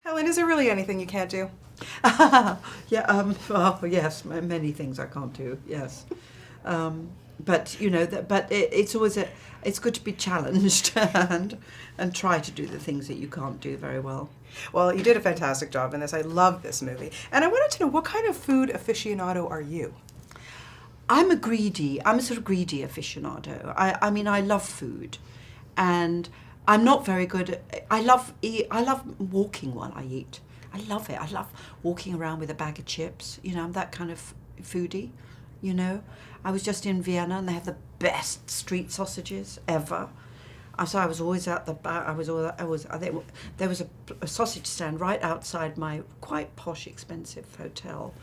Helen, is there really anything you can't do? Yeah, well, yes, many things I can't do, yes. But, it's always it's good to be challenged and try to do the things that you can't do very well. Well, you did a fantastic job in this. I love this movie. And I wanted to know, what kind of food aficionado are you? I'm a sort of greedy aficionado. I mean, I love food, and I'm not very good at, I love walking while I eat. I love it. I love walking around with a bag of chips. I'm that kind of foodie, I was just in Vienna and they have the best street sausages ever. So I was always at the back. There was a sausage stand right outside my quite posh, expensive hotel.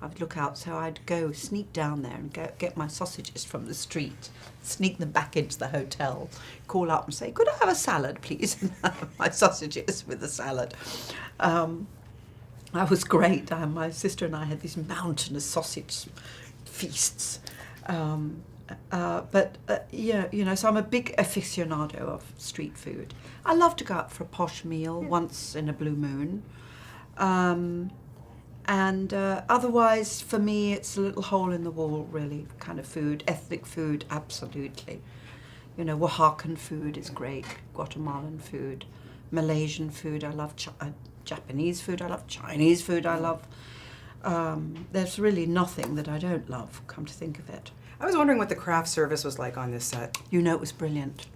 I would look out, so I'd go sneak down there and get my sausages from the street, sneak them back into the hotel, call up and say, "Could I have a salad, please?" And have my sausages with the salad. That was great. My sister and I had these mountainous sausage feasts. So I'm a big aficionado of street food. I love to go out for a posh meal once in a blue moon. Otherwise, for me, it's a little hole in the wall, really, kind of food. Ethnic food, absolutely. Oaxacan food is great. Guatemalan food, Malaysian food. I love Japanese food. I love Chinese food. I love. There's really nothing that I don't love, come to think of it. I was wondering what the craft service was like on this set. It was brilliant.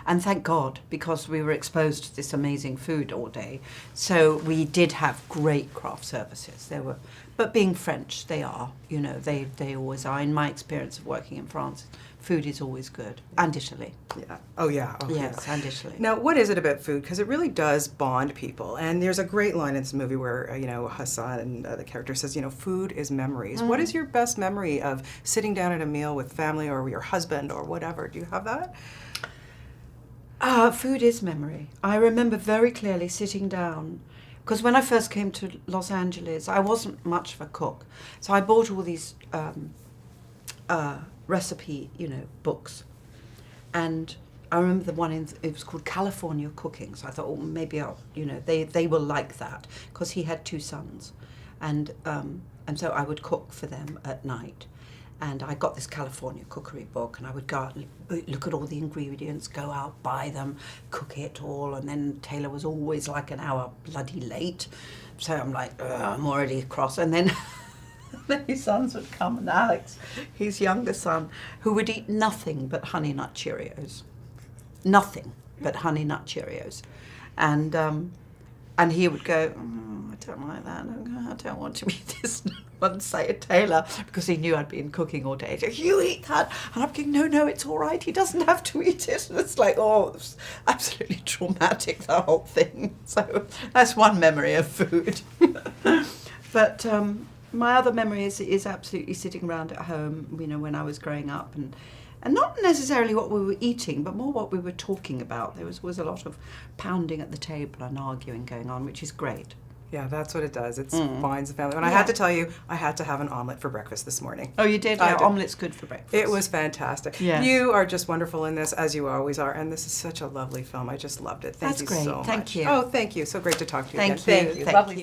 And thank God, because we were exposed to this amazing food all day. So we did have great craft services. But being French, they are, they always are. In my experience of working in France, food is always good. And Italy. Yeah. Oh, yeah. Oh, yes, yeah. And Italy. Now, what is it about food? Because it really does bond people. And there's a great line in this movie where, Hassan and the character says, food is memories. What is your best memory of sitting down at a meal with family or your husband or whatever? Do you have that? Food is memory. I remember very clearly sitting down, because when I first came to Los Angeles, I wasn't much of a cook. So I bought all these recipe, books. And I remember the one, it was called California Cooking. So I thought, maybe I'll, they will like that, because he had 2 sons. And so I would cook for them at night. And I got this California cookery book, and I would go out and look at all the ingredients, go out, buy them, cook it all, and then Taylor was always like an hour bloody late. So I'm like, I'm already cross. And then his sons would come, and Alex, his younger son, who would eat nothing but Honey Nut Cheerios. Nothing but Honey Nut Cheerios. And he would go, I don't like that. I don't want to eat this. And say to Taylor, because he knew I'd been cooking all day, you eat that. And I'm thinking, no, it's all right. He doesn't have to eat it. And it's like, it was absolutely traumatic, the whole thing. So that's one memory of food. But my other memory is absolutely sitting around at home, when I was growing up, and not necessarily what we were eating, but more what we were talking about. There was a lot of pounding at the table and arguing going on, which is great. Yeah, that's what it does. It binds the family. And I had to tell you, I had to have an omelette for breakfast this morning. Oh, you did? Yeah, omelette's good for breakfast. It was fantastic. Yes. You are just wonderful in this, as you always are. And this is such a lovely film. I just loved it. Thank you so much. Thank you. Oh, thank you. So great to talk to you Thank again. you. Thank you. Thank Lovely. you.